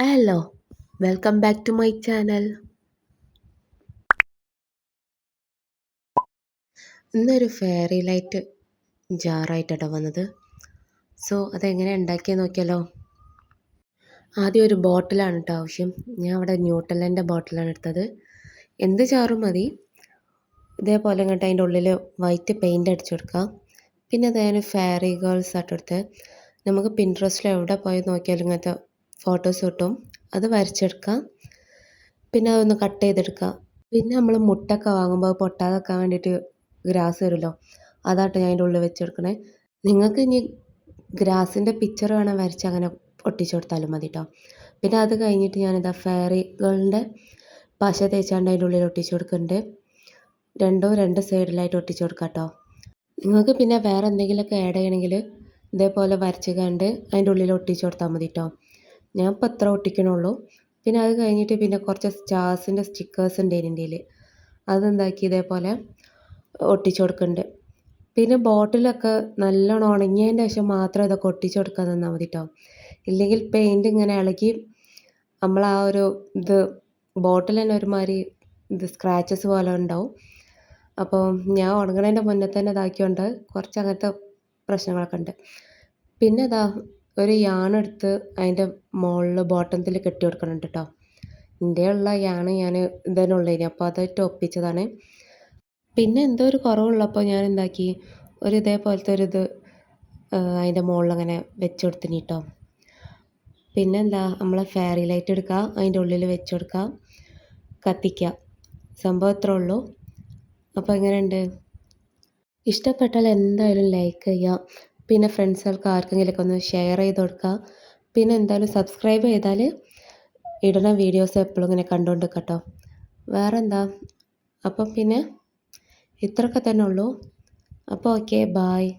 Hello, welcome back to my channel. ഇന്നൊരു fairy light ജാറായിട്ടാണ് വന്നത്. സോ അതെങ്ങനെ ഉണ്ടാക്കിയെന്ന് നോക്കിയാലോ. ആദ്യം ഒരു ബോട്ടിലാണ് കേട്ടോ ആവശ്യം. ഞാൻ അവിടെ ന്യൂട്രലൻ്റെ ബോട്ടിലാണ് എടുത്തത്. എന്ത് ജാറും മതി. ഇതേപോലെ ഇങ്ങോട്ട് അതിൻ്റെ ഉള്ളിൽ വൈറ്റ് പെയിൻ്റ് അടിച്ചു കൊടുക്കാം. പിന്നെ അതായത് ഫെയറി ഗേൾസ് ആയിട്ട് എടുത്ത് നമുക്ക് പിൻട്രസ്റ്റിൽ എവിടെ പോയി നോക്കിയാലും ഇങ്ങനത്തെ ഫോട്ടോസ് കിട്ടും. അത് വരച്ചെടുക്കാം. പിന്നെ അതൊന്ന് കട്ട് ചെയ്തെടുക്കാം. പിന്നെ നമ്മൾ മുട്ടയൊക്കെ വാങ്ങുമ്പോൾ അത് പൊട്ടാതെക്കാൻ വേണ്ടിയിട്ട് ഗ്രാസ് വരുമല്ലോ, അതാട്ടോ ഞാൻ അതിൻ്റെ ഉള്ളിൽ വെച്ചെടുക്കണേ. നിങ്ങൾക്ക് ഇനി ഗ്രാസിൻ്റെ പിക്ചർ വേണം വരച്ച് അങ്ങനെ ഒട്ടിച്ചു കൊടുത്താലും മതി കേട്ടോ. പിന്നെ അത് കഴിഞ്ഞിട്ട് ഞാനിതാ ഫെയറികളുടെ പശ തേച്ചാണ്ട് അതിൻ്റെ ഉള്ളിൽ ഒട്ടിച്ചു കൊടുക്കുന്നുണ്ട്. രണ്ട് സൈഡിലായിട്ട് ഒട്ടിച്ചു കൊടുക്കാം കേട്ടോ. നിങ്ങൾക്ക് പിന്നെ വേറെ എന്തെങ്കിലുമൊക്കെ ആഡ് ചെയ്യണമെങ്കിൽ ഇതേപോലെ വരച്ച് കണ്ട് അതിൻ്റെ ഉള്ളിൽ ഒട്ടിച്ചു കൊടുത്താൽ മതി കേട്ടോ. ഞാൻ ഇപ്പോൾ എത്ര ഒട്ടിക്കണുള്ളൂ. പിന്നെ അത് കഴിഞ്ഞിട്ട് പിന്നെ കുറച്ച് സ്റ്റാർസിൻ്റെ സ്റ്റിക്കേഴ്സ് ഉണ്ട് എൻ്റെ കയ്യിൽ. അതെന്താക്കി ഇതേപോലെ ഒട്ടിച്ചു കൊടുക്കുന്നുണ്ട്. പിന്നെ ബോട്ടിലൊക്കെ നല്ലോണം ഉണങ്ങിയതിൻ്റെ ശേഷം മാത്രം ഇതൊക്കെ ഒട്ടിച്ചു കൊടുക്കാൻ തന്നാൽ മതി കേട്ടോ. ഇല്ലെങ്കിൽ പെയിൻറ്റ് ഇങ്ങനെ ഇളകി നമ്മൾ ആ ഒരു ഇത് ബോട്ടിൽ തന്നെ ഒരുമാതിരി സ്ക്രാച്ചസ് പോലെ ഉണ്ടാവും. അപ്പോൾ ഞാൻ ഉണങ്ങണതിൻ്റെ മുന്നേ തന്നെ ഇതാക്കിയോണ്ട് കുറച്ച് അങ്ങനത്തെ പ്രശ്നങ്ങളൊക്കെ ഉണ്ട്. പിന്നെ ഇതാ ഒരു യാണെടുത്ത് അതിൻ്റെ മുകളിൽ ബോട്ടത്തിൽ കെട്ടി കൊടുക്കുന്നുണ്ട് കേട്ടോ. എൻ്റെ ഉള്ള യാണ് ഞാൻ ഇതിനുള്ളതിന് അപ്പോൾ അതായിട്ട് ഒപ്പിച്ചതാണ്. പിന്നെ എന്തോ ഒരു കുറവുള്ളപ്പോൾ ഞാൻ എന്താക്കി ഒരു ഇതേപോലത്തെ ഒരു അതിൻ്റെ മുകളിൽ അങ്ങനെ വെച്ച് കൊടുത്തിന് കേട്ടോ. പിന്നെ എന്താ നമ്മൾ ഫെയറി ലൈറ്റ് എടുക്കുക, അതിൻ്റെ ഉള്ളിൽ വെച്ച് കൊടുക്കുക, കത്തിക്കുക. സംഭവം ഇത്രേ ഉള്ളൂ. അപ്പോൾ എങ്ങനെയുണ്ട്? ഇഷ്ടപ്പെട്ടാൽ എന്തായാലും ലൈക്ക് ചെയ്യുക. പിന്നെ ഫ്രണ്ട്സുകൾക്ക് ആർക്കെങ്കിലുമൊക്കെ ഒന്ന് ഷെയർ ചെയ്ത് കൊടുക്കുക. പിന്നെ എന്തായാലും സബ്സ്ക്രൈബ് ചെയ്താൽ ഇടുന്ന വീഡിയോസ് എപ്പോഴും ഇങ്ങനെ കണ്ടുകൊണ്ട് കേട്ടോ. വേറെ എന്താ, അപ്പം പിന്നെ ഇത്രയൊക്കെ തന്നെ ഉള്ളൂ. അപ്പോൾ ഓക്കെ, ബായ്.